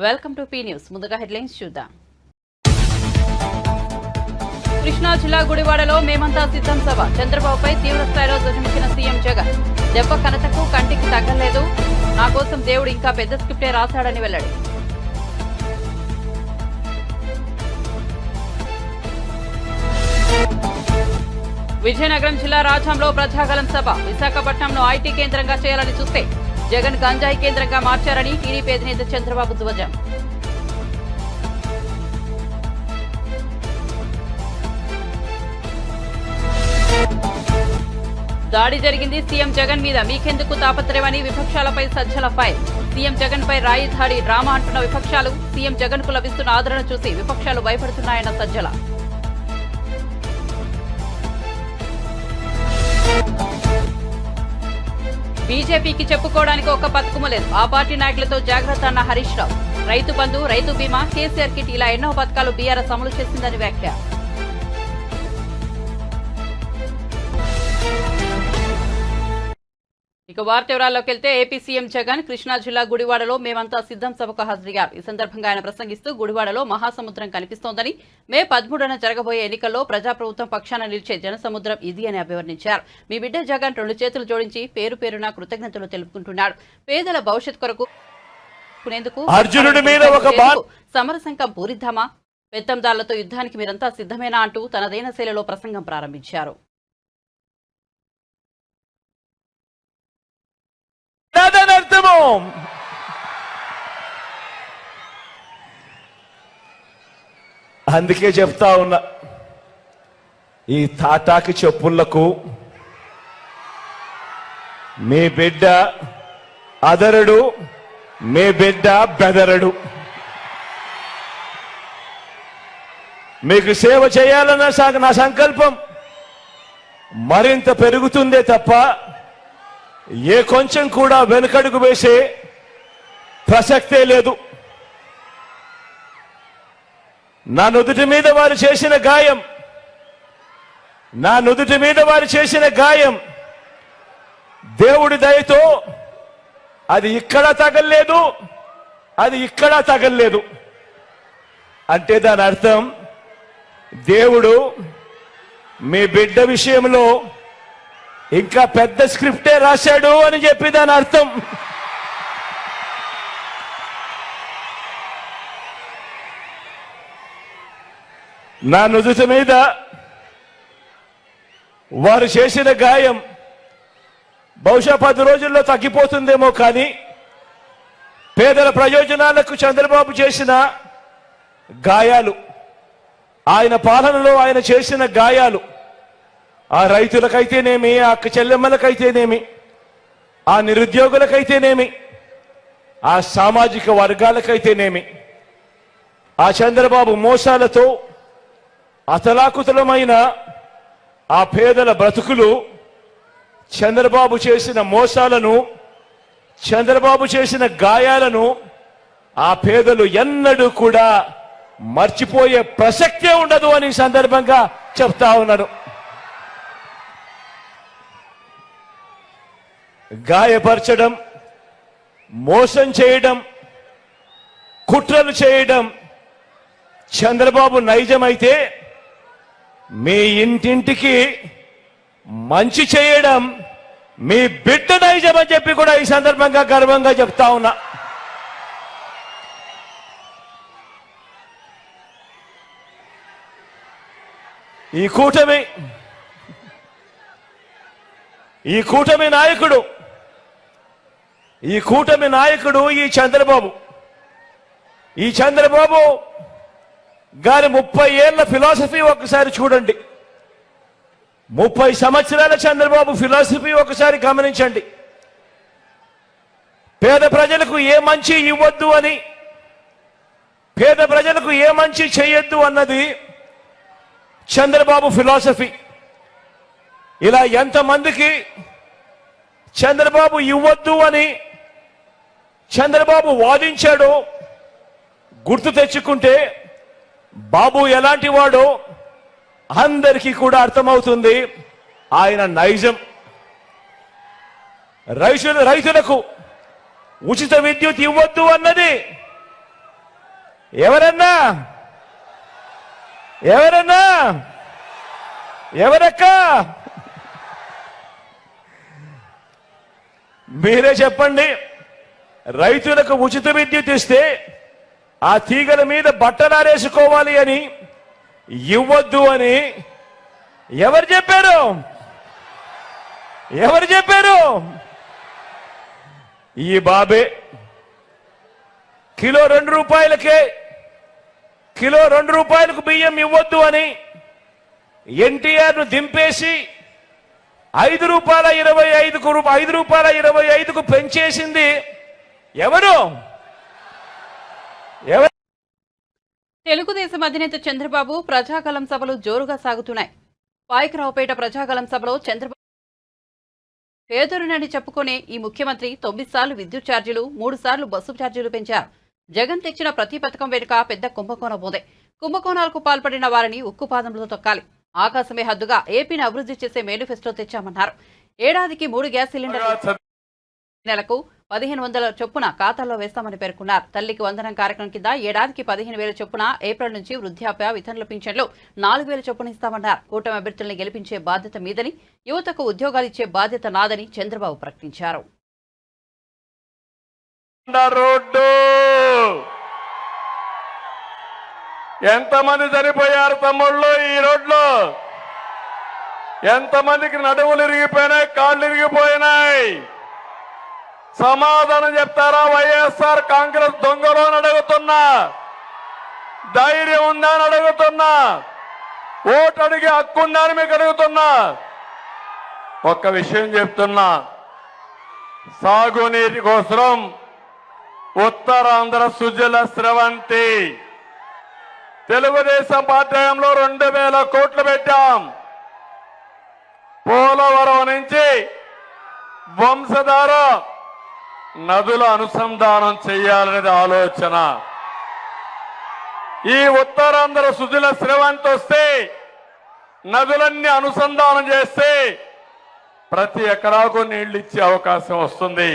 Welcome to P news. ముందుగా headlines చూద్దాం. కృష్ణా జిల్లా గుడివాడలో మేమంతా సిద్ధం సభ. చంద్రబాబుపై తీవ్ర స్థాయిలో ధ్వజమెత్తిన సీఎం జగన్. దెబ్బ కనతకు కంటికి తగ్గలేదు, నా కోసం దేవుడు ఇంకా పెద్ద స్క్రిప్టే రాశాడని వెల్లడి. విజయనగరం జిల్లా రాజాంలో ప్రజాగలం సభ. విశాఖపట్నంను ఐటీ కేంద్రంగా చేయాలని చూస్తే జగన్ గంజాయి కేంద్రంగా మార్చారని టీడీపీ అధినేత చంద్రబాబు ధ్వజం. దాడి జరిగింది సీఎం జగన్ మీద, మీకెందుకు తాపత్రయమని విపక్షాలపై సజ్జల ఫైర్. సీఎం జగన్ పై రాయి దాడి డ్రామా అంటున్న విపక్షాలు. సీఎం జగన్ కు లభిస్తున్న ఆదరణ చూసి విపక్షాలు భయపడుతున్నాయన్న సజ్జల. బీజేపీకి చెప్పుకోవడానికి ఒక పథకము లేదు, ఆ పార్టీ నాయకులతో జాగ్రత్త అన్న హరీష్ రావు. రైతు బంధు, రైతు బీమా, కేసీఆర్ కిట్ ఇలా ఎన్నో పథకాలు బీఆర్ఎస్ అమలు చేసిందని వ్యాఖ్య. ఇక వార్త వివరాల్లోకి వెళ్తే ఏపీ సీఎం జగన్ కృష్ణా జిల్లా గుడివాడలో మేమంతా సిద్ధం సభకు హాజరయ్యారు. ఈ సందర్భంగా ఆయన ప్రసంగిస్తూ గుడివాడలో మహాసముద్రం కనిపిస్తోందని, మే 13న జరగబోయే ఎన్నికల్లో ప్రజాప్రభుత్వం పక్షాన నిలిచే జనసముద్రం ఇది అని అభివర్ణించారు. మీ బిడ్డ జగన్ 2 చేతులు జోడించి పేరు పేరున కృతజ్ఞతలు తెలుపుకుంటున్నాడు. పేదల భవిష్యత్ కొరకు అర్జునుడి మీద ఒక సమరశంఖం పూరిద్దామా, పెత్తందారులతో యుద్ధానికి మీరంతా సిద్ధమేనా అంటూ తనదైన శైలిలో ప్రసంగం ప్రారంభించారు. అందుకే చెప్తా ఉన్నా, ఈ తాటాకి చెప్పులకు మీ బిడ్డ అదరడు, మీ బిడ్డ బెదరడు. మీకు సేవ చేయాలన్న నా సంకల్పం మరింత పెరుగుతుందే తప్ప ఏ కొంచెం కూడా వెనుకడుగు వేసే ప్రసక్తే లేదు. నా నుదుటి మీద వారు చేసిన గాయం దేవుడి దయతో అది ఇక్కడ తగల్లేదు, అది ఇక్కడ తగల్లేదు. అంటే దాని అర్థం దేవుడు మీ బిడ్డ విషయంలో ఇంకా పెద్ద స్క్రిప్టే రాశాడు అని చెప్పి దాని అర్థం. నా నుదుటి మీద వారు చేసిన గాయం బహుశా 10 రోజుల్లో తగ్గిపోతుందేమో, కానీ పేదల ప్రయోజనాలకు చంద్రబాబు చేసిన గాయాలు, ఆయన పాలనలో ఆయన చేసిన గాయాలు, ఆ రైతులకైతేనేమి, ఆ అక్క చెల్లెమ్మలకైతేనేమి, ఆ నిరుద్యోగులకైతేనేమి, ఆ సామాజిక వర్గాలకైతేనేమి, ఆ చంద్రబాబు మోసాలతో అతలాకుతలమైన ఆ పేదల బ్రతుకులు, చంద్రబాబు చేసిన మోసాలను, చంద్రబాబు చేసిన గాయాలను ఆ పేదలు ఎన్నడూ కూడా మర్చిపోయే ప్రసక్తే ఉండదు అని సందర్భంగా చెప్తా ఉన్నారు. గాయపరచడం, మోసం చేయడం, కుట్రలు చేయడం చంద్రబాబు నైజమైతే, మీ ఇంటింటికి మంచి చేయడం మీ బిడ్డ నైజం అని చెప్పి కూడా ఈ సందర్భంగా గర్వంగా చెప్తా ఉన్నా. ఈ కూటమి నాయకుడు ఈ చంద్రబాబు గారి 30 ఏళ్ల ఫిలాసఫీ ఒకసారి చూడండి. 30 సంవత్సరాల చంద్రబాబు ఫిలాసఫీ ఒకసారి గమనించండి. పేద ప్రజలకు ఏ మంచి ఇవ్వద్దు అని, పేద ప్రజలకు ఏ మంచి చేయొద్దు అన్నది చంద్రబాబు ఫిలాసఫీ. ఇలా ఎంతమందికి చంద్రబాబు ఇవ్వద్దు అని చంద్రబాబు వాదించాడో గుర్తు తెచ్చుకుంటే బాబు ఎలాంటి వాడో అందరికీ కూడా అర్థమవుతుంది. ఆయన నైజం. రైతులకు ఉచిత విద్యుత్ ఇవ్వద్దు అన్నది ఎవరన్నా ఎవరన్నా ఎవరక్క మీరే చెప్పండి. రైతులకు ఉచిత విద్యుత్ ఇస్తే ఆ తీగల మీద బట్టలారేసుకోవాలి అని ఇవ్వద్దు అని ఎవరు చెప్పారు? ఎవరు చెప్పారు? ఈ బాబే కిలో 2 రూపాయలకే కిలో 2 రూపాయలకు బియ్యం ఇవ్వద్దు అని ఎన్టీఆర్ ను దింపేసి 5 రూపాయల 25కు పెంచేసింది ఎవరు? ఎవరు? తెలుగుదేశం అధినేత చంద్రబాబు ప్రజాగలం సభలు జోరుగా సాగుతున్నాయి. పాయకరావుపేట ప్రజాగలం సభలో చంద్రబాబు పేదరునని చెప్పుకునే ఈ ముఖ్యమంత్రి 9 సార్లు విద్యుత్ ఛార్జీలు 3 సార్లు బస్సు ఛార్జీలు పెంచారు. జగన్ తెచ్చిన ప్రతి పథకం వెనుక పెద్ద కుంభకోణం ఉంది. కుంభకోణాలకు పాల్పడిన వారిని ఉక్కుపాదంలో తొక్కాలి. ఆకాశమే హద్దుగా ఏపీని అభివృద్ధి చేసే మేనిఫెస్టో తెచ్చామన్నారు. ఏడాదికి 3 గ్యాస్ సిలిండర్లు నెలకు 1500 చొప్పున ఖాతాల్లో వేస్తామని పేర్కొన్నారు. తల్లికి వందనం కార్యక్రమం కింద ఏడాదికి 15,000 చొప్పున ఏప్రిల్ నుంచి వృద్ధాప్య వితంతుల పింఛన్లు 4,000 చొప్పున ఇస్తామన్నారు. కూటమి అభ్యర్థుల్ని గెలిపించే బాధ్యత మీదని, యువతకు ఉద్యోగాలు ఇచ్చే బాధ్యత నాదని చంద్రబాబు ప్రకటించారు. ఎంతమంది చనిపోయారు తమ్ముళ్ళు ఈ రోడ్లో? ఎంతమందికి నడువులు ఇరిగిపోయినాయి, కాళ్ళు ఇరిగిపోయినాయి? సమాధానం చెప్తారా? వైఎస్ఆర్ కాంగ్రెస్ దొంగలు అని అడుగుతున్నా. ధైర్యం ఉందా అని అడుగుతున్నా. ఓటు అడిగే హక్కు ఉందా అని మీకు అడుగుతున్నా. ఒక్క విషయం చెప్తున్నా, సాగునీటి కోసం ఉత్తరాంధ్ర సుజల స్రవంతి తెలుగుదేశం పార్టీలో 2,000 కోట్లు పెట్టాం. పోలవరం నుంచి వంశధార నదుల అనుసంధానం చేయాలనేది ఆలోచన. ఈ ఉత్తరాంధ్ర సుజల స్రవంతి వస్తే నదులన్నీ అనుసంధానం చేస్తే ప్రతి ఎకరాకు నీళ్లు ఇచ్చే అవకాశం వస్తుంది.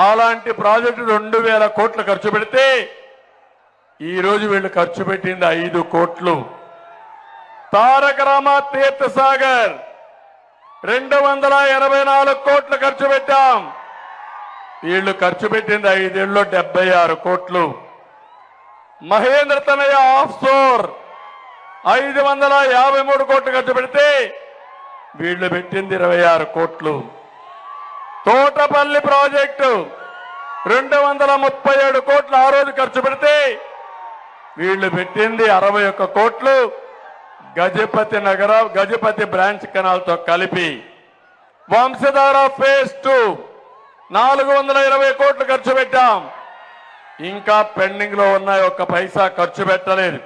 అలాంటి ప్రాజెక్టు 2,000 కోట్లు ఖర్చు పెడితే ఈ రోజు వీళ్ళు ఖర్చు పెట్టింది 5 కోట్లు. తారక రామ తీర్థ సాగర్ 284 కోట్లు ఖర్చు పెట్టాం. వీళ్ళు ఖర్చు పెట్టింది 5 ఏళ్ళలో 76 కోట్లు. మహేంద్ర తనయ ఆఫ్షోర్ 553 కోట్లు ఖర్చు పెడితే వీళ్ళు పెట్టింది 26 కోట్లు. తోటపల్లి ప్రాజెక్టు 237 కోట్లు ఆ రోజు ఖర్చు పెడితే వీళ్ళు పెట్టింది 61 కోట్లు. గజపతి బ్రాంచ్ కెనాల్ తో కలిపి వంశధార ఫేజ్ 2 420 కోట్లు ఖర్చు పెట్టాం. ఇంకా పెండింగ్ లో ఉన్నాయి, 1 పైసా ఖర్చు పెట్టలేదు.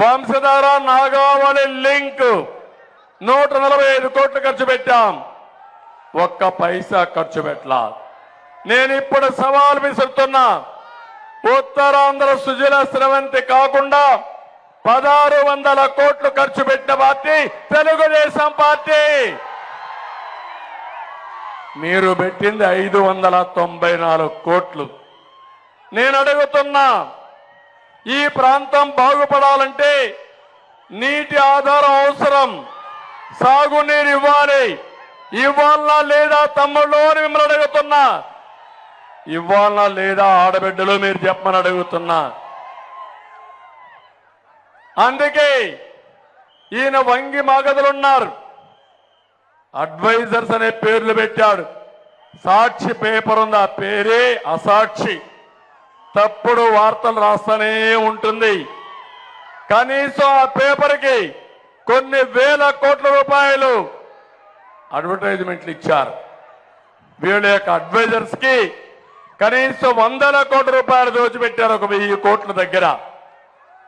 వంశధార నాగావళి లింక్ 145 కోట్లు ఖర్చు పెట్టాం. 1 పైసా ఖర్చు పెట్టలా. నేను ఇప్పుడు సవాల్ విసురుతున్నా, ఉత్తరాంధ్ర సుజల స్రవంతి కాకుండా 1,600 కోట్లు ఖర్చు పెట్టిన పార్టీ తెలుగుదేశం పార్టీ. మీరు పెట్టింది 594 కోట్లు. నేను అడుగుతున్నా, ఈ ప్రాంతం బాగుపడాలంటే నీటి ఆధారం అవసరం, సాగునీరు ఇవ్వాలి. ఇవ్వాలనా లేదా తమ్ముళ్ళు అని మిమ్మల్ని అడుగుతున్నా. ఇవ్వాలనా లేదా ఆడబిడ్డలు మీరు చెప్పమని అడుగుతున్నా. అందుకే ఈయన వంగి మాగదులున్నారు, అడ్వైజర్స్ అనే పేర్లు పెట్టాడు. సాక్షి పేపర్ ఉంది, ఆ పేరే అసాక్షి. తప్పుడు వార్తలు రాస్తూనే ఉంటుంది. కనీసం ఆ పేపర్కి కొన్ని వేల కోట్ల రూపాయలు అడ్వర్టైజ్మెంట్లు ఇచ్చారు. వీళ్ళ యొక్క అడ్వైజర్స్ కి కనీసం 100 కోట్ల రూపాయలు దోచిపెట్టారు, 1000 కోట్ల దగ్గర.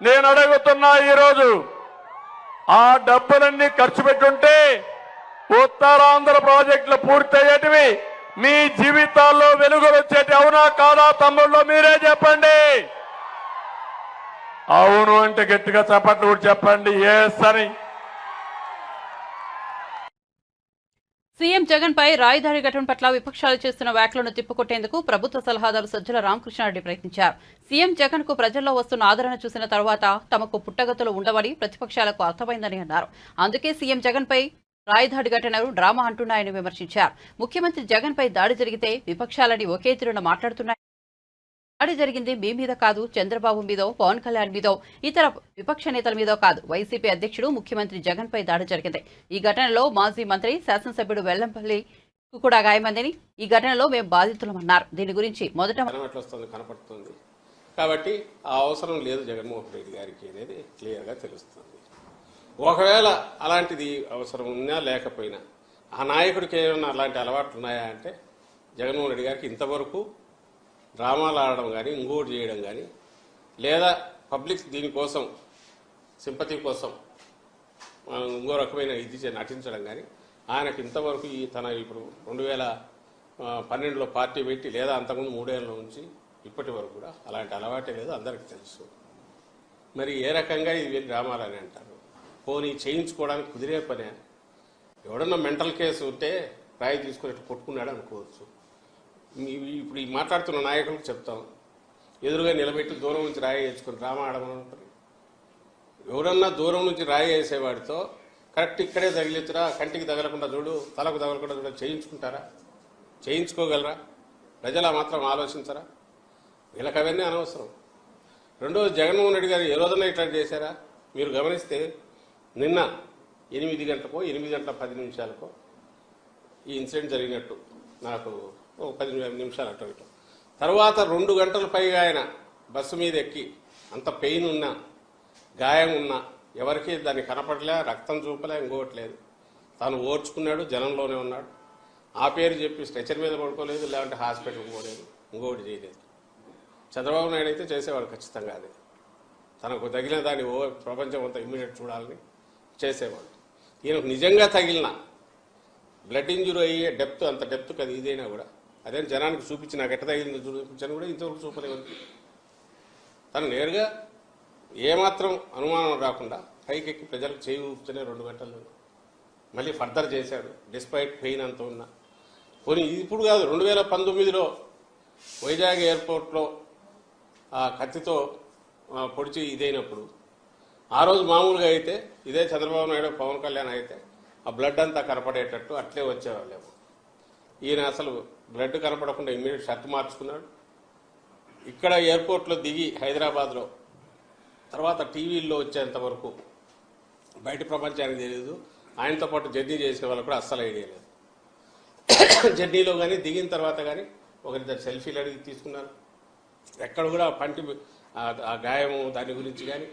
నేను అడుగుతున్నా, ఈరోజు ఆ డబ్బులన్నీ ఖర్చు పెట్టుంటే ఉత్తరాంధ్ర ప్రాజెక్టులు పూర్తయ్యేటివి, మీ జీవితాల్లో వెలుగులు వచ్చేటి. అవునా కాదా తమ్ముళ్ళు? మీరే చెప్పండి. అవును అంటే గట్టిగా చప్పట్లు కూడా చెప్పండి ఎస్ అని. సీఎం జగన్ పై రాయదాడి ఘటన పట్ల విపక్షాలు చేస్తున్న వ్యాఖ్యలను తిప్పుకొట్టేందుకు ప్రభుత్వ సలహాదారు సజ్జల రామకృష్ణారెడ్డి ప్రయత్నించారు. సీఎం జగన్ కు ప్రజల్లో వస్తున్న ఆదరణ చూసిన తర్వాత తమకు పుట్టగతులు ఉండవని ప్రతిపక్షాలకు అర్థమైందని అన్నారు. అందుకే సీఎం జగన్ పై రాయదాడి ఘటనలు డ్రామా అంటున్నాయని విమర్శించారు. ముఖ్యమంత్రి జగన్ పై దాడి జరిగితే విపక్షాలని ఒకే తీరున మాట్లాడుతున్నాయి. దాడి జరిగింది మీ మీద కాదు, చంద్రబాబు మీదో, పవన్ కళ్యాణ్ మీదో, ఇతర విపక్ష నేతల మీదో కాదు, వైసీపీ అధ్యక్షుడు ముఖ్యమంత్రి జగన్ పై దాడి జరిగింది. ఈ ఘటనలో మాజీ మంత్రి శాసనసభ్యుడు వెల్లంపల్లికి కూడా గాయమైందని, ఈ ఘటనలో మేము బాధితులమన్నారు. దీని గురించి మొదట కనపడుతుంది కాబట్టి ఆ అవసరం లేదు జగన్మోహన్ రెడ్డి గారికి అనేది క్లియర్ గా తెలుస్తుంది. ఒకవేళ అలాంటిది అవసరం ఉన్నా లేకపోయినా ఆ నాయకుడికి ఏమైనా అలాంటి అలవాట్లు ఉన్నాయా అంటే జగన్మోహన్ రెడ్డి గారికి ఇంతవరకు డ్రామాలు ఆడడం కానీ ఇంకోటి చేయడం కానీ లేదా పబ్లిక్ దీనికోసం సింపతి కోసం ఇంకో రకమైన ఇది నటించడం కానీ ఆయనకు ఇంతవరకు తన ఇప్పుడు 2012లో పార్టీ పెట్టి లేదా అంతకుముందు 3 ఏళ్ళ నుంచి ఇప్పటి వరకు కూడా అలాంటి అలవాటే లేదు, అందరికీ తెలుసు. మరి ఏ రకంగా ఇది డ్రామాలని అంటారు? పోనీ చేయించుకోవడానికి కుదిరే పనే. ఎవడన్నా మెంటల్ కేసు ఉంటే రాయి తీసుకుని కొట్టుకున్నాడు అనుకోవచ్చు. ఇప్పుడు ఈ మాట్లాడుతున్న నాయకులకు చెప్తాం, ఎదురుగా నిలబెట్టి దూరం నుంచి రాయి వేసుకుని డ్రామా ఆడమంటారు. ఎవరన్నా దూరం నుంచి రాయి వేసేవాడితో కరెక్ట్ ఇక్కడే తగిలితురా, కంటికి తగలకుండా చూడు, తలకు తగలకుండా చూడ చేయించుకుంటారా? చేయించుకోగలరా? ప్రజలు మాత్రం ఆలోచించరా? వీళ్ళకి అవన్నీ అనవసరం. రెండోది, జగన్మోహన్ రెడ్డి గారు ఏ రోజున ఇట్లా చేశారా? మీరు గమనిస్తే నిన్న 8 గంటలకో 8 గంటల 10 నిమిషాలకో ఈ ఇన్సిడెంట్ జరిగినట్టు నాకు 10 నిమిషాలు అటు ఇటు. తర్వాత 2 గంటల పైగా ఆయన బస్సు మీద ఎక్కి అంత పెయిన్ ఉన్నా గాయం ఉన్నా ఎవరికి దాన్ని కనపడలే, రక్తం చూపలే, ఇంకోవట్లేదు. తాను ఓర్చుకున్నాడు, జనంలోనే ఉన్నాడు. ఆ పేరు చెప్పి స్ట్రెచర్ మీద పడుకోలేదు, లేదంటే హాస్పిటల్కి పోలేదు, ఇంకోటి చేయలేదు. చంద్రబాబు నాయుడు అయితే చేసేవాడు ఖచ్చితంగా. అదే తనకు తగిలిన దాన్ని ప్రపంచం అంతా ఇమ్మీడియట్ చూడాలని చేసేవాడు. ఈయనకు నిజంగా తగిలిన బ్లడ్ ఇంజురీ అయ్యే డెప్త్, అంత డెప్త్ కదా ఇదైనా కూడా అదే జనానికి చూపించి నాకు ఎట్ట తగిలింది చూపించాను కూడా ఇంతవరకు చూపలేదు. తను నేరుగా ఏమాత్రం అనుమానం రాకుండా పైకెక్కి ప్రజలకు చేయి ఊపుతూనే 2 గంటల్లో మళ్ళీ ఫర్దర్ చేశాడు, డిస్పైట్ పెయిన్ అంత ఉన్నా. పోనీ ఇప్పుడు కాదు, 2019లో వైజాగ్ ఎయిర్పోర్ట్లో ఆ కత్తితో పొడిచి ఇదైనప్పుడు ఆ రోజు మామూలుగా అయితే ఇదే చంద్రబాబు నాయుడు పవన్ కళ్యాణ్ అయితే ఆ బ్లడ్ అంతా కనపడేటట్టు అట్లే వచ్చేవాళ్ళేమో. ఈయన అసలు బ్లడ్ కనపడకుండా ఇమ్మీడియట్ షర్ట్ మార్చుకున్నాడు. ఇక్కడ ఎయిర్పోర్ట్లో దిగి హైదరాబాద్లో తర్వాత టీవీల్లో వచ్చేంత వరకు బయట ప్రపంచానికి తెలియదు. ఆయనతో పాటు జర్నీ చేసిన వాళ్ళు కూడా అస్సలు ఐడియా లేదు. జర్నీలో కానీ దిగిన తర్వాత కానీ ఒకరిద్దరు సెల్ఫీలు అడిగి తీసుకున్నారు. ఎక్కడ కూడా పంటి ఆ గాయము దాని గురించి కానీ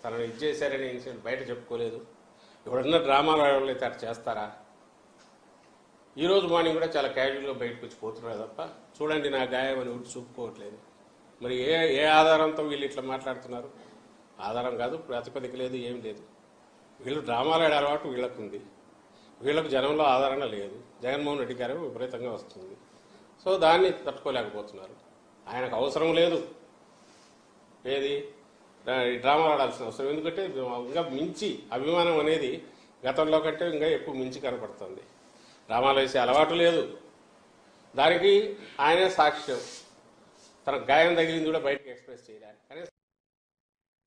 తనను ఇచ్చేశారనే ఇన్సిడెంట్ బయట చెప్పుకోలేదు. ఎవడన్నా డ్రామాలు ఆడవాళ్ళు అయితే అట్లా చేస్తారా? ఈరోజు మార్నింగ్ కూడా చాలా క్యాజువల్గా బయటకు వచ్చి పోతున్నారు తప్ప చూడండి నా గాయం అని ఊటి చూపుకోవట్లేదు. మరి ఏ ఆధారంతో వీళ్ళు ఇట్లా మాట్లాడుతున్నారు? ఆధారం కాదు, ప్రాతిపదిక లేదు, ఏం లేదు. వీళ్ళు డ్రామాలు ఆడే అలవాటు వీళ్ళకు ఉంది. వీళ్ళకు జనంలో ఆదరణ లేదు. జగన్మోహన్ రెడ్డి గారు విపరీతంగా వస్తుంది. సో దాన్ని తట్టుకోలేకపోతున్నారు. ఆయనకు అవసరం లేదు ఏది డ్రామాలు ఆడాల్సిన అవసరం. ఎందుకంటే ఇంకా మించి అభిమానం అనేది గతంలో కంటే ఇంకా ఎక్కువ మించి కనపడుతుంది. డ్రామాలు వేసే అలవాటు లేదు. దానికి ఆయనే సాక్ష్యం. తన గాయం తగిలింది కూడా బయటకు ఎక్స్ప్రెస్ చేయడానికి.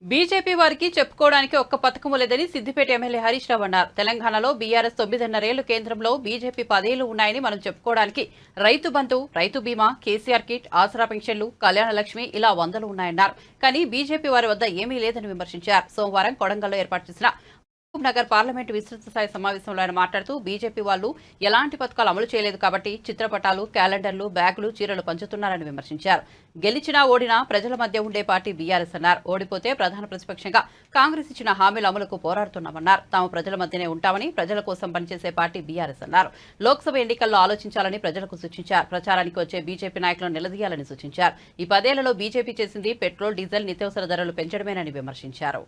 బీజేపీ వారికి చెప్పుకోవడానికి ఒక్క పథకం లేదని సిద్దిపేట ఎమ్మెల్యే హరీష్ రావు అన్నారు. తెలంగాణలో బీఆర్ఎస్ 9.5 ఏళ్లు, కేంద్రంలో బీజేపీ 10 ఏళ్లు ఉన్నాయని మనం చెప్పుకోవడానికి రైతు బంధు, రైతు బీమా, కేసీఆర్ కిట్, ఆసరా పెన్షన్లు, కళ్యాణ లక్ష్మి ఇలా 100లు ఉన్నాయన్నారు. కానీ బీజేపీ వారి వద్ద ఏమీ లేదని విమర్శించారు. సోమవారం కొడంగల్లో ఏర్పాటు చేసిన నగర్ పార్లమెంటు విస్తృత స్థాయి సమావేశంలో ఆయన మాట్లాడుతూ బీజేపీ వాళ్లు ఎలాంటి పథకాలు అమలు చేయలేదు కాబట్టి చిత్రపటాలు, క్యాలెండర్లు, బ్యాగులు, చీరలు పంచుతున్నారని విమర్శించారు. గెలిచినా ఓడినా ప్రజల మధ్య ఉండే పార్టీ బీఆర్ఎస్ అన్నారు. ఓడిపోతే ప్రధాన ప్రతిపక్షంగా కాంగ్రెస్ ఇచ్చిన హామీల అమలుకు పోరాడుతున్నామన్నారు. తాము ప్రజల మధ్యనే ఉంటామని, ప్రజల కోసం పనిచేసే పార్టీ బీఆర్ఎస్ అన్నారు. లోక్సభ ఎన్నికల్లో ఆలోచించాలని ప్రజలకు సూచించారు. ప్రచారానికి వచ్చే బీజేపీ నాయకులను నిలదీయాలని సూచించారు. ఈ 10 ఏళ్లలో బీజేపీ చేసింది పెట్రోల్, డీజిల్, నిత్యావసర ధరలు పెంచడమేనని విమర్శించారు.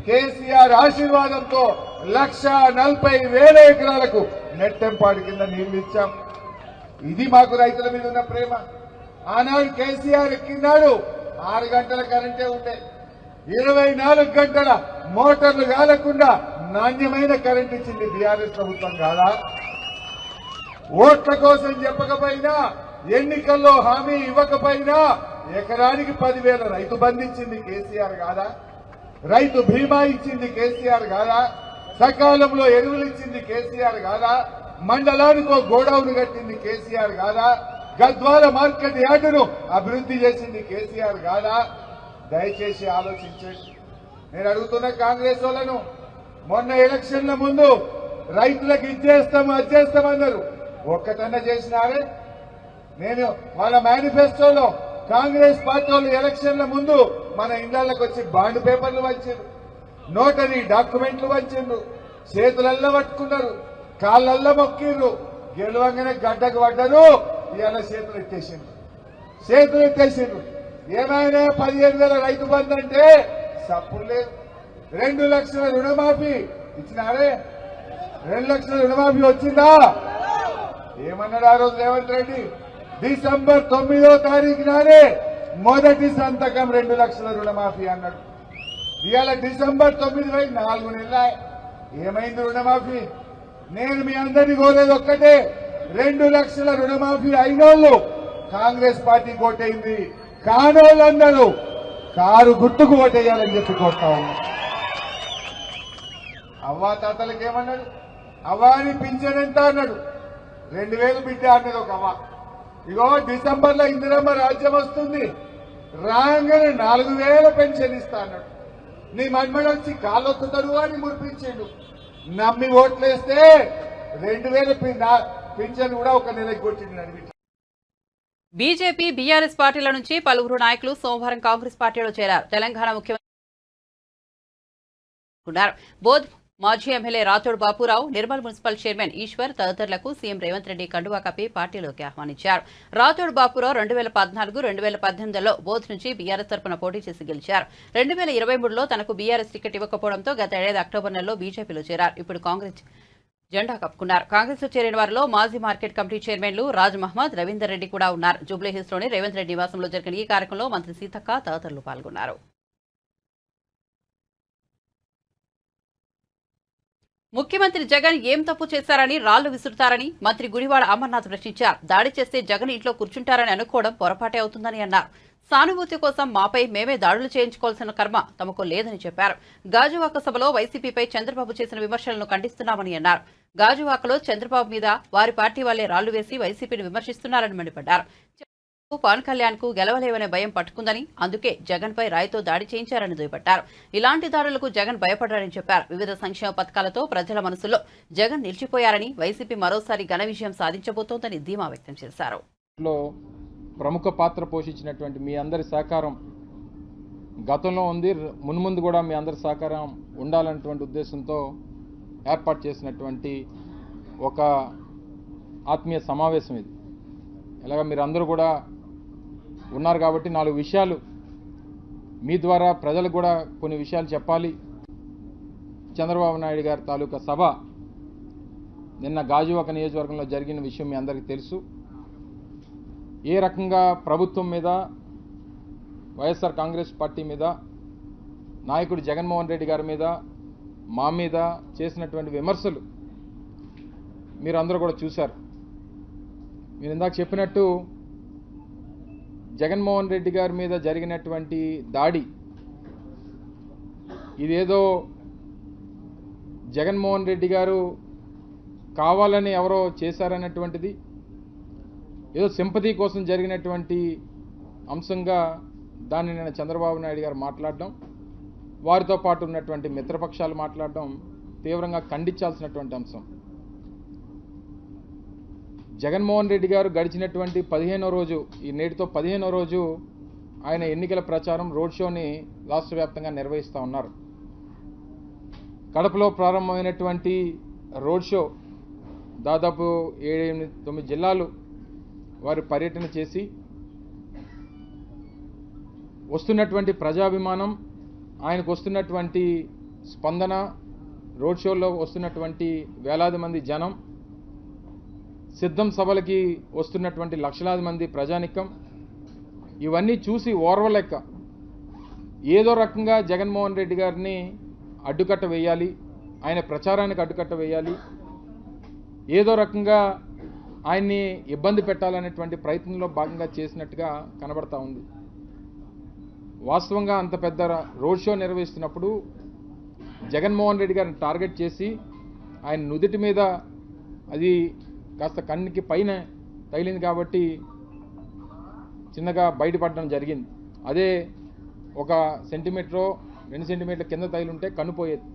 కేసీఆర్ ఆశీర్వాదంతో 1,40,000 ఎకరాలకు నెట్టెంపాడు కింద నీళ్లు ఇచ్చాం. ఇది మాకు రైతుల మీద ఉన్న ప్రేమ. ఆనాడు కేసీఆర్ ఎక్కినాడు 6 గంటల కరెంటే ఉండే, 24 గంటల మోటార్లు కాలకుండా నాణ్యమైన కరెంట్ ఇచ్చింది బీఆర్ఎస్ ప్రభుత్వం కాదా? ఓట్ల కోసం చెప్పకపోయినా, ఎన్నికల్లో హామీ ఇవ్వకపోయినా ఎకరానికి 10,000 రైతు బంధు ఇచ్చింది కేసీఆర్ కాదా? రైతు బీమా ఇచ్చింది కేసీఆర్ కాదా? సకాలంలో ఎరువులు ఇచ్చింది కేసీఆర్ కాదా? మండలానికో గోడౌన్ కట్టింది కేసీఆర్ కాదా? గద్వాల మార్కెట్ యార్డును అభివృద్ధి చేసింది కేసీఆర్ కాదా? దయచేసి ఆలోచించండి. నేను అడుగుతున్న కాంగ్రెస్ వాళ్ళను, మొన్న ఎలక్షన్ల ముందు రైతులకు ఇచ్చేస్తాము అచ్చేస్తామన్నారు, ఒక్కటన్నా చేసినారే? నేను వాళ్ళ మేనిఫెస్టోలో కాంగ్రెస్ పార్టీ వాళ్ళు ఎలక్షన్ల ముందు మన ఇళ్లకు వచ్చి బాండ్ పేపర్లు వంచారు, నోటరీ డాక్యుమెంట్లు వంచారు, చేతులల్లో పట్టుకున్నారు, కాళ్ళల్లో మొక్కిర్రు, గెలవంగానే గడ్డకు పడ్డారు, ఇవాళ చేతులు ఎత్తేసిండ్రు. ఏమైనా 15,000 రైతు బంధు అంటే సప్పుడు లేదు. 2 లక్షల రుణమాఫీ ఇచ్చినారే? 2 లక్షల రుణమాఫీ వచ్చిందా? ఏమన్నాడు ఆ రోజు రేవంత్ రెడ్డి? డిసెంబర్ 9వ తారీఖు నాడే మొదటి సంతకం 2 లక్షల రుణమాఫీ అన్నాడు. ఇవాళ డిసెంబర్ 9 4 నెలల ఏమైంది రుణమాఫీ? నేను మీ అందరినీ కోరేది ఒక్కటే, 2 లక్షల రుణమాఫీ అయినోళ్ళు కాంగ్రెస్ పార్టీ ఓటైంది, కానోళ్ళందరూ కారు గుర్తుకు ఓటేయాలని చెప్పి కోరుతా ఉన్నా. అవ్వా తాతలకు ఏమన్నాడు? అవ్వాని పింఛన్ ఎంత అన్నాడు? 2,000 బిడ్డ అన్నది ఒక అవ్వ. ఇగో డిసెంబర్లో ఇందిరమ్మ రాజ్యం వస్తుంది, రాగానే 4,000 పెన్షన్ ఇస్తా అన్నాడు. నీ మన్మడు వచ్చి కాళ్ళొత్తుతాడు అని మురిపించిండు. నమ్మి ఓట్లేస్తే 2,000 పింఛన్ కూడా ఒక నెలకి కొట్టిండు అనిపించింది. బీజేపీ, బీఆర్ఎస్ పార్టీల నుంచి పలువురు నాయకులు సోమవారం కాంగ్రెస్ పార్టీలో చేరారు. తెలంగాణ ముఖ్యమంత్రి బోధ్ మాజీ MLA Rathod Bapurao, Nirmal municipal chairman Eshwar తదితరులకు సీఎం రేవంత్ రెడ్డి కండువా కప్పి పార్టీలోకి ఆహ్వానించారు. రాథోడ్ బాపురావు 2014, 2018లో బోధ్ నుంచి బీఆర్ఎస్ తరపున పోటీ చేసి గెలిచారు. 2023లో తనకు బీఆర్ఎస్ టికెట్ ఇవ్వకపోవడంతో గత ఏడాది అక్టోబర్ నెలలో బీజేపీలో చేరారు. ఇప్పుడు కాంగ్రెస్ జెండా కప్పుకున్నారు. కాంగ్రెస్ లో చేరిన వారిలో మాజీ మార్కెట్ కమిటీ చైర్మన్లు రాజ్ మహమ్మద్, రవీందర్ రెడ్డి కూడా ఉన్నారు. జూబ్లీహిల్స్ లోని రేవంత్ రెడ్డి నివాసంలో జరిగిన ఈ కార్యక్రమంలో మంత్రి సీతక్క తదితరులు పాల్గొన్నారు. ముఖ్యమంత్రి జగన్ ఏం తప్పు చేశారని రాళ్లు విసురుతారని మంత్రి గుడివాడ అమర్నాథ్ ప్రశ్నించారు. దాడి చేస్తే జగన్ ఇంట్లో కూర్చుంటారని అనుకోవడం పొరపాటే అవుతుందని అన్నారు. సానుభూతి కోసం మాపై మేమే దాడులు చేయించుకోవాల్సిన కర్మ తమకు లేదని చెప్పారు. గాజువాక సభలో వైసీపీపై చంద్రబాబు చేసిన విమర్శలను ఖండిస్తున్నామని అన్నారు. గాజువాకలో చంద్రబాబు మీద వారి పార్టీ వాళ్లే రాళ్లు వేసి వైసీపీని విమర్శిస్తున్నారని మండిపడ్డారు. పవన్ కళ్యాణ్ కు గెలవలేవనే భయం పట్టుకుందని, అందుకే జగన్ పై రాయితో దాడి చేయించారని దుయ్యబట్టారు. ఇలాంటి దాడులకు జగన్ భయపడ్డారని చెప్పారు. వివిధ సంక్షేమ పథకాలతో ప్రజల మనసులో జగన్ నిలిచిపోయారని, వైసీపీ మరోసారి ఘన విజయం సాధించబోతోందని ధీమా వ్యక్తం చేశారు. ప్రముఖ పాత్ర పోషించినటువంటి మీ అందరి సహకారం గతంలో ఉంది, మున్ముందు కూడా మీ అందరి సహకారం ఉండాలన్నటువంటి ఉద్దేశంతో ఏర్పాటు చేసినటువంటి ఒక ఆత్మీయ సమావేశం ఇది. ఇలాగ మీరందరూ కూడా ఉన్నారు కాబట్టి 4 విషయాలు మీ ద్వారా ప్రజలకు కూడా కొన్ని విషయాలు చెప్పాలి. చంద్రబాబు నాయుడు గారి తాలూకా సభ నిన్న గాజువాక నియోజకవర్గంలో జరిగిన విషయం మీ అందరికీ తెలుసు. ఏ రకంగా ప్రభుత్వం మీద, వైఎస్ఆర్ కాంగ్రెస్ పార్టీ మీద, నాయకుడు జగన్మోహన్ రెడ్డి గారి మీద, మా మీద చేసినటువంటి విమర్శలు మీరందరూ కూడా చూశారు. మీరు ఇందాక చెప్పినట్టు జగన్మోహన్ రెడ్డి గారి మీద జరిగినటువంటి దాడి ఇదేదో జగన్మోహన్ రెడ్డి గారు కావాలని ఎవరో చేశారన్నటువంటిది, ఏదో సింపతి కోసం జరిగినటువంటి అంశంగా దాన్ని నేను చంద్రబాబు నాయుడు గారు మాట్లాడడం, వారితో పాటు ఉన్నటువంటి మిత్రపక్షాలు మాట్లాడడం తీవ్రంగా ఖండించాల్సినటువంటి అంశం. జగన్మోహన్ రెడ్డి గారు గడిచినటువంటి 15వ రోజు, ఈ నేటితో 15వ రోజు ఆయన ఎన్నికల ప్రచారం రోడ్ షోని రాష్ట్ర వ్యాప్తంగా నిర్వహిస్తూ ఉన్నారు. కడపలో ప్రారంభమైనటువంటి రోడ్ షో దాదాపు 7-8-9 జిల్లాలు వారు పర్యటన చేసి వస్తున్నటువంటి ప్రజాభిమానం, ఆయనకు వస్తున్నటువంటి స్పందన, రోడ్ షోలో వస్తున్నటువంటి వేలాది మంది జనం, సిద్ధం సభలకి వస్తున్నటువంటి లక్షలాది మంది ప్రజానికం, ఇవన్నీ చూసి ఓర్వలేక ఏదో రకంగా జగన్మోహన్ రెడ్డి గారిని అడ్డుకట్ట వేయాలి, ఆయన ప్రచారానికి అడ్డుకట్ట వేయాలి, ఏదో రకంగా ఆయన్ని ఇబ్బంది పెట్టాలనేటువంటి ప్రయత్నంలో భాగంగా చేసినట్టుగా కనబడతా ఉంది. వాస్తవంగా అంత పెద్ద రోడ్ షో నిర్వహిస్తున్నప్పుడు జగన్మోహన్ రెడ్డి గారిని టార్గెట్ చేసి ఆయన నుదుటి మీద అది కాస్త కన్నుకి పైన తగిలింది కాబట్టి చిన్నగా బయటపడడం జరిగింది. అదే 1 సెంటీమీటరో 2 సెంటీమీటర్ల కింద తగిలింటే కన్నుపోయేది.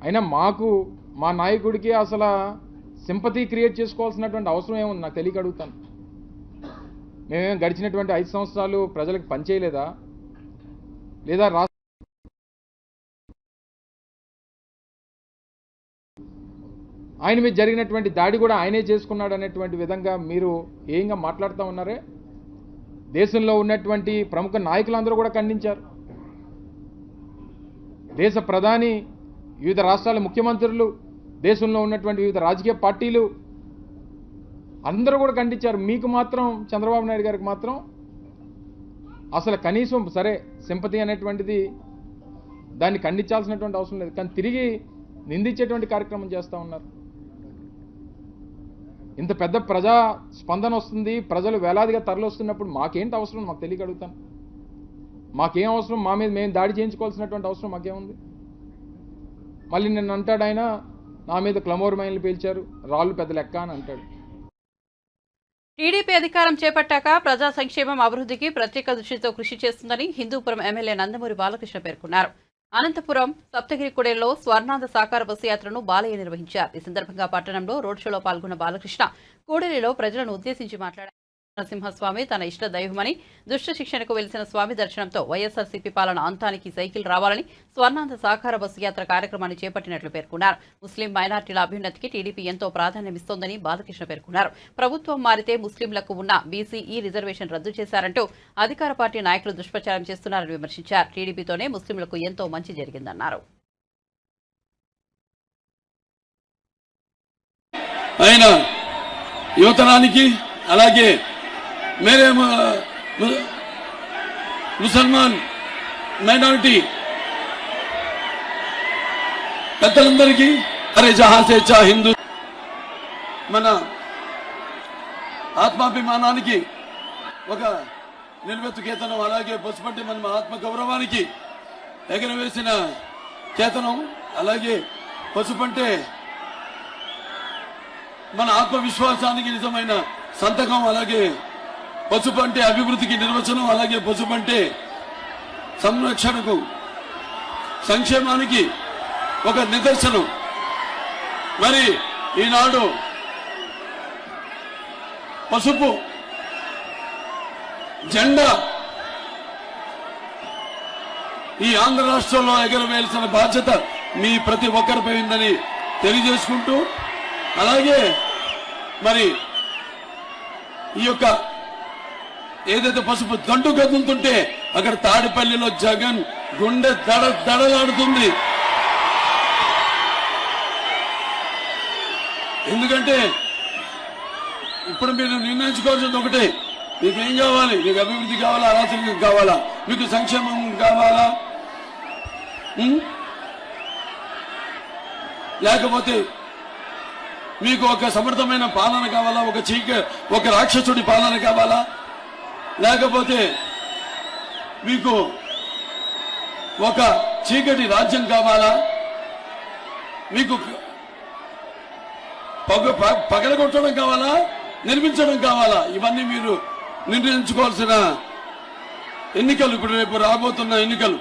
అయినా మా నాయకుడికి అసలు సింపతి క్రియేట్ చేసుకోవాల్సినటువంటి అవసరం ఏముంది నాకు తెలియక అడుగుతాను. మేమేం గడిచినటువంటి 5 సంవత్సరాలు ప్రజలకు పనిచేయలేదా? లేదా ఆయన మీద జరిగినటువంటి దాడి కూడా ఆయనే చేసుకున్నాడు అనేటువంటి విధంగా మీరు ఏంగా మాట్లాడుతూ ఉన్నారే? దేశంలో ఉన్నటువంటి ప్రముఖ నాయకులందరూ కూడా ఖండించారు. దేశ ప్రధాని, వివిధ రాష్ట్రాల ముఖ్యమంత్రులు, దేశంలో ఉన్నటువంటి వివిధ రాజకీయ పార్టీలు అందరూ కూడా ఖండించారు. మీకు మాత్రం, చంద్రబాబు నాయుడు గారికి మాత్రం అసలు కనీసం సరే సింపతి అనేటువంటిది దాన్ని ఖండించాల్సినటువంటి అవసరం లేదు, కానీ తిరిగి నిందించేటువంటి కార్యక్రమం చేస్తూ ఉన్నారు. ఇంత పెద్ద ప్రజా స్పందన వస్తుంది, ప్రజలు వేలాదిగా తరలిస్తున్నప్పుడు మాకేంటి అవసరం మాకు తెలియక అడుగుతాను. మాకేం అవసరం? మా మీద మేము దాడి చేయించుకోవాల్సినటువంటి అవసరం మాకేముంది? మళ్ళీ నిన్న అంటాడు ఆయన, నా మీద క్లమోర్ మైన్లు పేల్చారు, రాళ్ళు పెద్ద లెక్క అని అంటాడు. టీడీపీ అధికారం చేపట్టాక ప్రజా సంక్షేమం, అభివృద్ధికి ప్రత్యేక దృష్టితో కృషి చేస్తుందని హిందూపురం ఎమ్మెల్యే నందమూరి బాలకృష్ణ పేర్కొన్నారు. అనంతపురం సప్తగిరి కూడలిలో స్వర్ణాంధ సాకార బస్సు యాత్రను బాలయ్య నిర్వహించారు. ఈ సందర్భంగా పట్టణంలో రోడ్ షోలో పాల్గొన్న బాలకృష్ణ కూడలిలో ప్రజలను ఉద్దేశించి మాట్లాడారు. నరసింహస్వామి తన ఇష్ట దైవమని, దుష్ట శిక్షణకు వెలిసిన స్వామి దర్శనంతో వైఎస్ఆర్సీపీ పాలన అంతానికి సైకిల్ రావాలని స్వర్ణాంధ సాకార బస్సు యాత్ర కార్యక్రమాన్ని చేపట్టినట్లు పేర్కొన్నారు. ముస్లిం మైనార్టీల అభ్యున్నతికి టీడీపీ ఎంతో ప్రాధాన్యమిస్తోందని బాలకృష్ణ పేర్కొన్నారు. ప్రభుత్వం మారితే ముస్లింలకు ఉన్న బీసీ రిజర్వేషన్ రద్దు చేశారంటూ అధికార పార్టీ నాయకులు దుష్ప్రచారం చేస్తున్నారని విమర్శించారు. టీడీపీతోనే ముస్లింలకు ఎంతో మంచి జరిగిందన్నారు. ఆయన యువతరానికి అలాగే मेरे मुसलमान మైనారిటీ పెద్దలందరికీ అరే జహా సే చా హిందూ మన ఆత్మాభిమానానికి ఒక నిలబెత్తు కేతనం, అలాగే పసుపట్టి మన ఆత్మ గౌరవానికి ఎగరవేసిన కేతనం, అలాగే పసుపంటే మన ఆత్మవిశ్వాసానికి నిజమైన సంతకం, అలాగే పసుపంటే అభివృద్ధికి నిర్వచనం, అలాగే పసుపంటే సంరక్షణకు సంక్షేమానికి ఒక నిదర్శనం. మరి ఈనాడు పసుపు జెండా ఈ ఆంధ్ర రాష్ట్రంలో ఎగరవేయాల్సిన బాధ్యత మీ ప్రతి ఒక్కరిపై ఉందని తెలియజేసుకుంటూ, అలాగే మరి ఈ యొక్క ఏదైతే పసుపు దండు కదులుతుంటే అక్కడ తాడిపల్లిలో జగన్ గుండె దడలాడుతుంది. ఎందుకంటే ఇప్పుడు మీరు నిర్ణయించుకోవాల్సింది ఒకటే, మీకు ఏం కావాలి? మీకు అభివృద్ధి కావాలా, అరాచకం కావాలా, మీకు సంక్షేమం కావాలా, లేకపోతే మీకు ఒక సమర్థమైన పాలన కావాలా, ఒక రాక్షసుడి పాలన కావాలా, లేకపోతే మీకు ఒక చీకటి రాజ్యం కావాలా, మీకు పగలగొట్టడం కావాలా, నిర్మించడం కావాలా? ఇవన్నీ మీరు నిర్ణయించుకోవాల్సిన ఎన్నికలు, ఇప్పుడు రేపు రాబోతున్న ఎన్నికలు.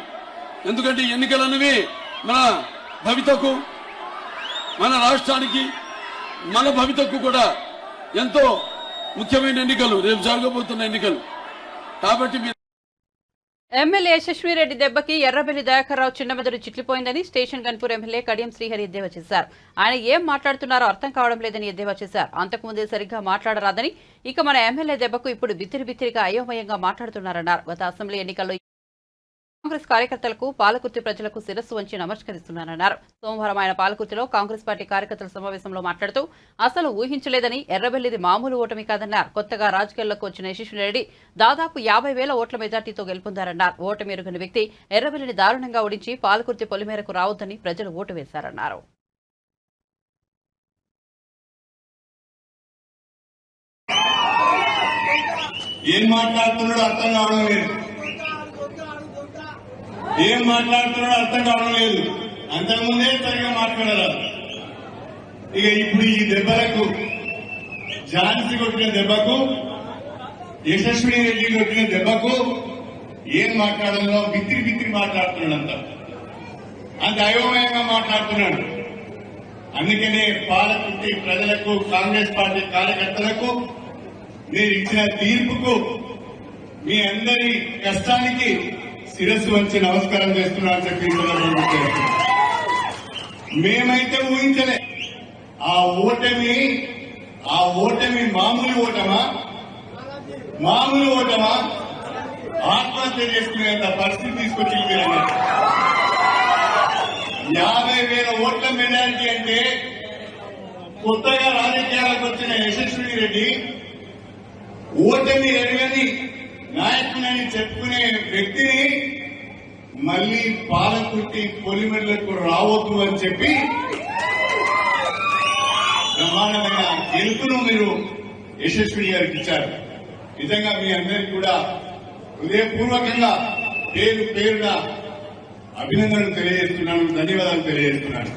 ఎందుకంటే ఎన్నికలు అనేవి మన భవితకు, మన రాష్ట్రానికి, మన భవితకు కూడా ఎంతో ముఖ్యమైన ఎన్నికలు, రేపు జరగబోతున్న ఎన్నికలు. కాబట్టి ఎమ్మెల్యే యశస్విరెడ్డి దెబ్బకి ఎర్రబెల్లి దయాకర్రావు చిన్నమెదడు చిట్లిపోయిందని స్టేషన్ గన్పూర్ ఎమ్మెల్యే కడియం శ్రీహరి ఎద్దేవా చేశారు. ఆయన ఏం మాట్లాడుతున్నారో అర్థం కావడం లేదని ఎద్దేవా చేశారు. అంతకుముందే సరిగ్గా మాట్లాడరాదని, ఇక మన ఎమ్మెల్యే దెబ్బకు ఇప్పుడు బిత్తిరిగా అయోమయంగా మాట్లాడుతున్నారన్నారు. గత అసెంబ్లీ ఎన్నికల్లో కాంగ్రెస్ కార్యకర్తలకు పాలకుర్తి ప్రజలకు శిరస్సు వంచి నమస్కరిస్తున్నారన్నారు. సోమవారం ఆయన పాలకుర్తిలో కాంగ్రెస్ పార్టీ కార్యకర్తల సమావేశంలో మాట్లాడుతూ అసలు ఊహించలేదని ఎర్రబెల్లిది మామూలు ఓటమి కాదన్నారు. కొత్తగా రాజకీయాల్లోకి వచ్చిన యశస్వి రెడ్డి దాదాపు 50,000 ఓట్ల మెజార్టీతో గెలుపొందారన్నారు. ఓటమి ఎరుగని వ్యక్తి ఎర్రబెల్లిని దారుణంగా ఓడించి పాలకుర్తి పొలిమేరకు రావద్దని ప్రజలు ఓటు వేశారన్నారు. ఏం మాట్లాడుతున్నాడో అర్థం కావడం లేదు. ఏం మాట్లాడుతున్నాడో అర్థం కావడం లేదు. అంతకుముందే సరిగా మాట్లాడారు. ఇక ఇప్పుడు ఈ దెబ్బలకు, ఝాన్సీ కొట్టిన దెబ్బకు, యశస్విని రెడ్డి కొట్టిన దెబ్బకు ఏం మాట్లాడాలో బిత్తిరి మాట్లాడుతున్నాడంత. అంత అయోమయంగా మాట్లాడుతున్నాడు. అందుకనే పాలకుర్తి ప్రజలకు, కాంగ్రెస్ పార్టీ కార్యకర్తలకు మీరు ఇచ్చిన తీర్పుకు, మీ అందరి కష్టానికి శిరస్సు వచ్చి నమస్కారం చేస్తున్నారని చెప్పి మేమైతే ఊహించలే. ఆ ఓటమి మామూలు ఓటమా ఆత్మహత్య చేసుకునేంత పరిస్థితి తీసుకొచ్చి 50,000 ఓట్ల మెజారిటీ అంటే కొత్తగా రాజకీయాలకు వచ్చిన యశస్విని రెడ్డి ఓటమి ఎరగని నాయకునని చెప్పుకునే వ్యక్తిని మళ్లీ పాలకుర్తి పొలిమేరకు రావద్దు అని చెప్పి బ్రహ్మాండమైన గెలుపును మీరు యశస్విని గారికి ఇచ్చారు. నిజంగా మీ అందరికీ కూడా హృదయపూర్వకంగా పేరున అభినందనలు తెలియజేస్తున్నాను, ధన్యవాదాలు తెలియజేస్తున్నాను.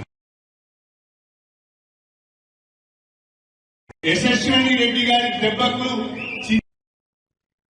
యశస్విని రెడ్డి గారి దెబ్బకు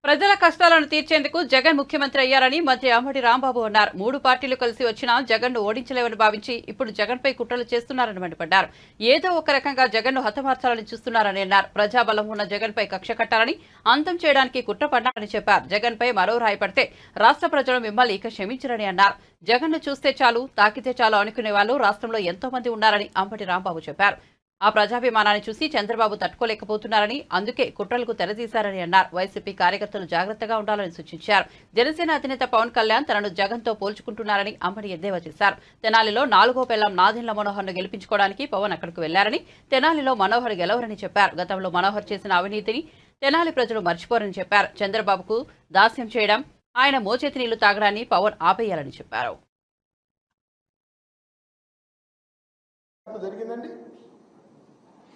ప్రజల కష్టాలను తీర్చేందుకు జగన్ ముఖ్యమంత్రి అయ్యారని మంత్రి అంబటి రాంబాబు అన్నారు. 3 పార్టీలు కలిసి వచ్చినా జగన్ను ఓడించలేవని భావించి ఇప్పుడు జగన్పై కుట్రలు చేస్తున్నారని మండిపడ్డారు. ఏదో ఒక రకంగా జగన్ను హతమార్చాలని చూస్తున్నారని అన్నారు. ప్రజాబలం ఉన్న జగన్పై కక్ష కట్టాలని, అంతం చేయడానికి కుట్ర పడ్డారని చెప్పారు. జగన్పై మరో రాయి పడితే రాష్ట్ర ప్రజలు మిమ్మల్ని ఇక క్షమించరని అన్నారు. జగన్ను చూస్తే చాలు, తాకితే చాలు అనుకునే వాళ్ళు రాష్ట్రంలో ఎంతో మంది ఉన్నారని అంబటి రాంబాబు చెప్పారు. ఆ ప్రజాభిమానాన్ని చూసి చంద్రబాబు తట్టుకోలేకపోతున్నారని, అందుకే కుట్రలకు తెరదీశారని అన్నారు. వైసీపీ కార్యకర్తలు జాగ్రత్తగా ఉండాలని సూచించారు. జనసేన అధినేత పవన్ కళ్యాణ్ తనను జగన్తో పోల్చుకుంటున్నారని అంబటి ఎద్దేవా చేశారు. తెనాలిలో 4వ పెళ్లం నాదెండ్ల మనోహర్ను గెలిపించుకోవడానికి పవన్ అక్కడికి వెళ్లారని, తెనాలిలో మనోహర్ గెలవరని చెప్పారు. గతంలో మనోహర్ చేసిన అవినీతిని తెనాలి ప్రజలు మర్చిపోరని చెప్పారు. చంద్రబాబుకు దాస్యం చేయడం, ఆయన మోచేతి నీళ్లు తాగడాన్ని పవన్ ఆపేయాలని చెప్పారు.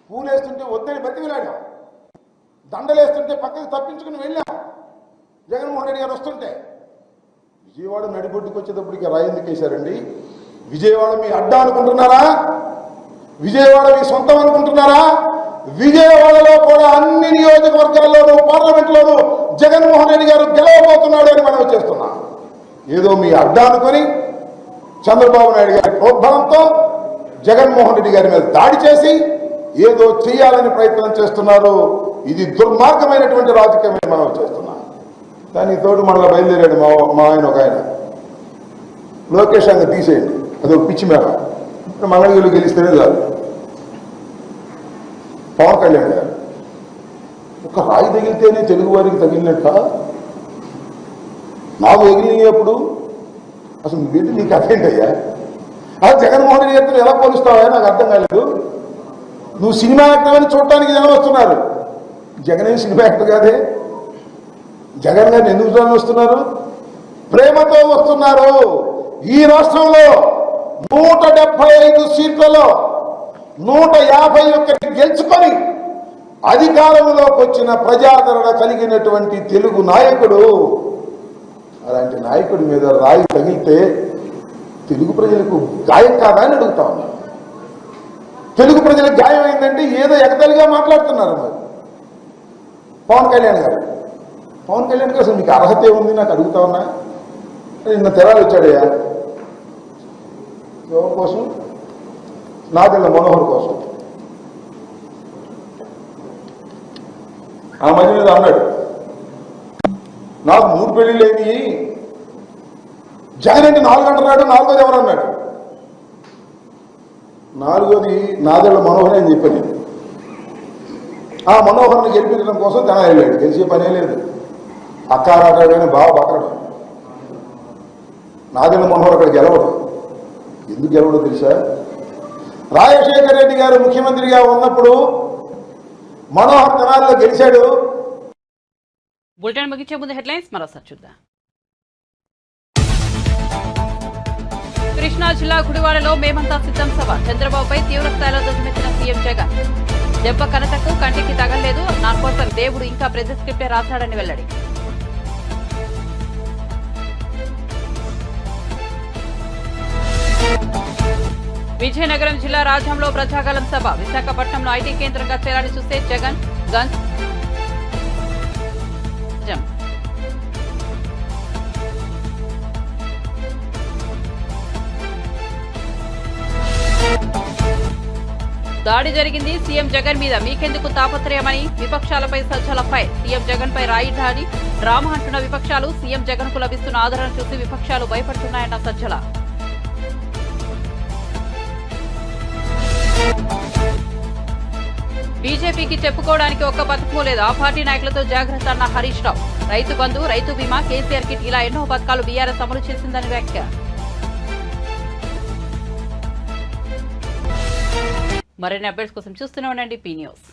పూలేస్తుంటే వద్దని బతికిలాడాం, దండలేస్తుంటే పక్కకి తప్పించుకుని వెళ్ళాం. జగన్మోహన్ రెడ్డి గారు వస్తుంటే విజయవాడ నడిబొడ్డుకు వచ్చేటప్పటికి రాయి ఎందుకు వేశారండి? విజయవాడ మీ అడ్డా అనుకుంటున్నారా? విజయవాడ మీ సొంతం అనుకుంటున్నారా? విజయవాడలో కూడా అన్ని నియోజకవర్గాల్లోనూ, పార్లమెంట్లోనూ జగన్మోహన్ రెడ్డి గారు గెలవబోతున్నాడు అని మనం చేస్తున్నాం. ఏదో మీ అడ్డా అనుకొని చంద్రబాబు నాయుడు గారి ప్రోద్బలంతో జగన్మోహన్ రెడ్డి గారి మీద దాడి చేసి ఏదో చేయాలని ప్రయత్నం చేస్తున్నారు. ఇది దుర్మార్గమైనటువంటి రాజకీయమే మనం చేస్తున్నాం. దానికి తోడు మళ్ళీ బయలుదేరాడు మా ఆయన, ఒక ఆయన లోకేష్ అంగ తీసేయండి, అదొక పిచ్చి మేళ. ఇప్పుడు మంగళగిరిలో గెలిస్తేనే కాదు. పవన్ కళ్యాణ్ గారు ఒక రాయి తగిలితేనే తెలుగు వారికి తగిలినట్ట. నాకు తగిలినప్పుడు అసలు నీకు అర్థేంటయ్యా? అది జగన్మోహన్ రెడ్డి గారితో ఎలా పోలుస్తావా? నాకు అర్థం కాలేదు. నువ్వు సినిమా యాక్టర్ అని చూడటానికి జనం వస్తున్నారు. జగన్ ఏం సినిమా యాక్టర్ కాదే. జగన్ గారిని ఎందుకు జనం వస్తున్నారు? ప్రేమతో వస్తున్నారు. ఈ రాష్ట్రంలో 175 సీట్లలో 151 గెలుచుకొని అధికారంలోకి వచ్చిన ప్రజాదరణ కలిగినటువంటి తెలుగు నాయకుడు. అలాంటి నాయకుడి మీద రాయి తగిలితే తెలుగు ప్రజలకు గాయం కాదా అని అడుగుతా ఉన్నారు. తెలుగు ప్రజలకు గాయం అయిందంటే ఏదో ఎగతలిగా మాట్లాడుతున్నారు. మరి పవన్ కళ్యాణ్ గారు అసలు మీకు అర్హత ఏముంది నాకు అడుగుతా ఉన్నా. నిన్న తెరాలు వచ్చాడయ్యా, ఎవరి కోసం? నాదెండ్ల మనోహర్ కోసం. ఆ మధ్య మీద అన్నాడు, నాకు 3 పెళ్లిళ్ళు అయింది, జగన్ అంటే 4 అంటున్నాడు, 4వది ఎవరు అన్నాడు? 4వది నాదెండ్ల మనోహర్ అని చెప్పాను. ఆ మనోహర్ని గెలిపించడం కోసం తెనాలి వెళ్ళాడు. గెలిచే పనే లేదు. అక్కారాటాడు కానీ బాగా బతకడం. నాదెండ్ల మనోహర్ అక్కడ గెలవడు. ఎందుకు గెలవడో తెలుసా? రాజశేఖర రెడ్డి గారు ముఖ్యమంత్రిగా ఉన్నప్పుడు మనోహర్ తెనాలిలో గెలిచాడు. బులెటిన్ ముగించే ముందు హెడ్లైన్స్ మరోసారి చూద్దాం. కృష్ణా జిల్లా గుడివాడలో మేమంతా సిద్ధం సభ. చంద్రబాబుపై తీవ్రస్థాయిలో ధ్వజమెత్తిన సీఎం జగన్. దెబ్బ కనతకు కంటికి తగలలేదు, నా కోసం దేవుడు ఇంకా ప్రెస్ స్క్రిప్టే రాశాడని వెల్లడి. విజయనగరం జిల్లా రాజంలో ప్రజాగలం సభ. విశాఖపట్నంలో ఐటీ కేంద్రంగా చేరాలని చూస్తే జగన్ గన్. దాడి జరిగింది సీఎం జగన్ మీద, మీకెందుకు తాపత్రయమని విపక్షాలపై సజ్జల ఫైర్. సీఎం జగన్ పై రాయి దాడి డ్రామా అంటున్న విపక్షాలు. సీఎం జగన్ కు లభిస్తున్న ఆదరణ చూసి విపక్షాలు భయపడుతున్నాయన్న సజ్జల. బీజేపీకి చెప్పుకోవడానికి ఒక్క పథకం లేదు, ఆ పార్టీ నాయకులతో జాగ్రత్త అన్న హరీష్ రావు. రైతు బంధు, రైతు బీమా, కేసీఆర్ కిట్ ఇలా ఎన్నో పథకాలు బీఆర్ఎస్ అమలు చేసిందని వ్యాఖ్య. మరిన్ని అప్డేట్స్ కోసం చూస్తూనే ఉండండి పీ న్యూస్.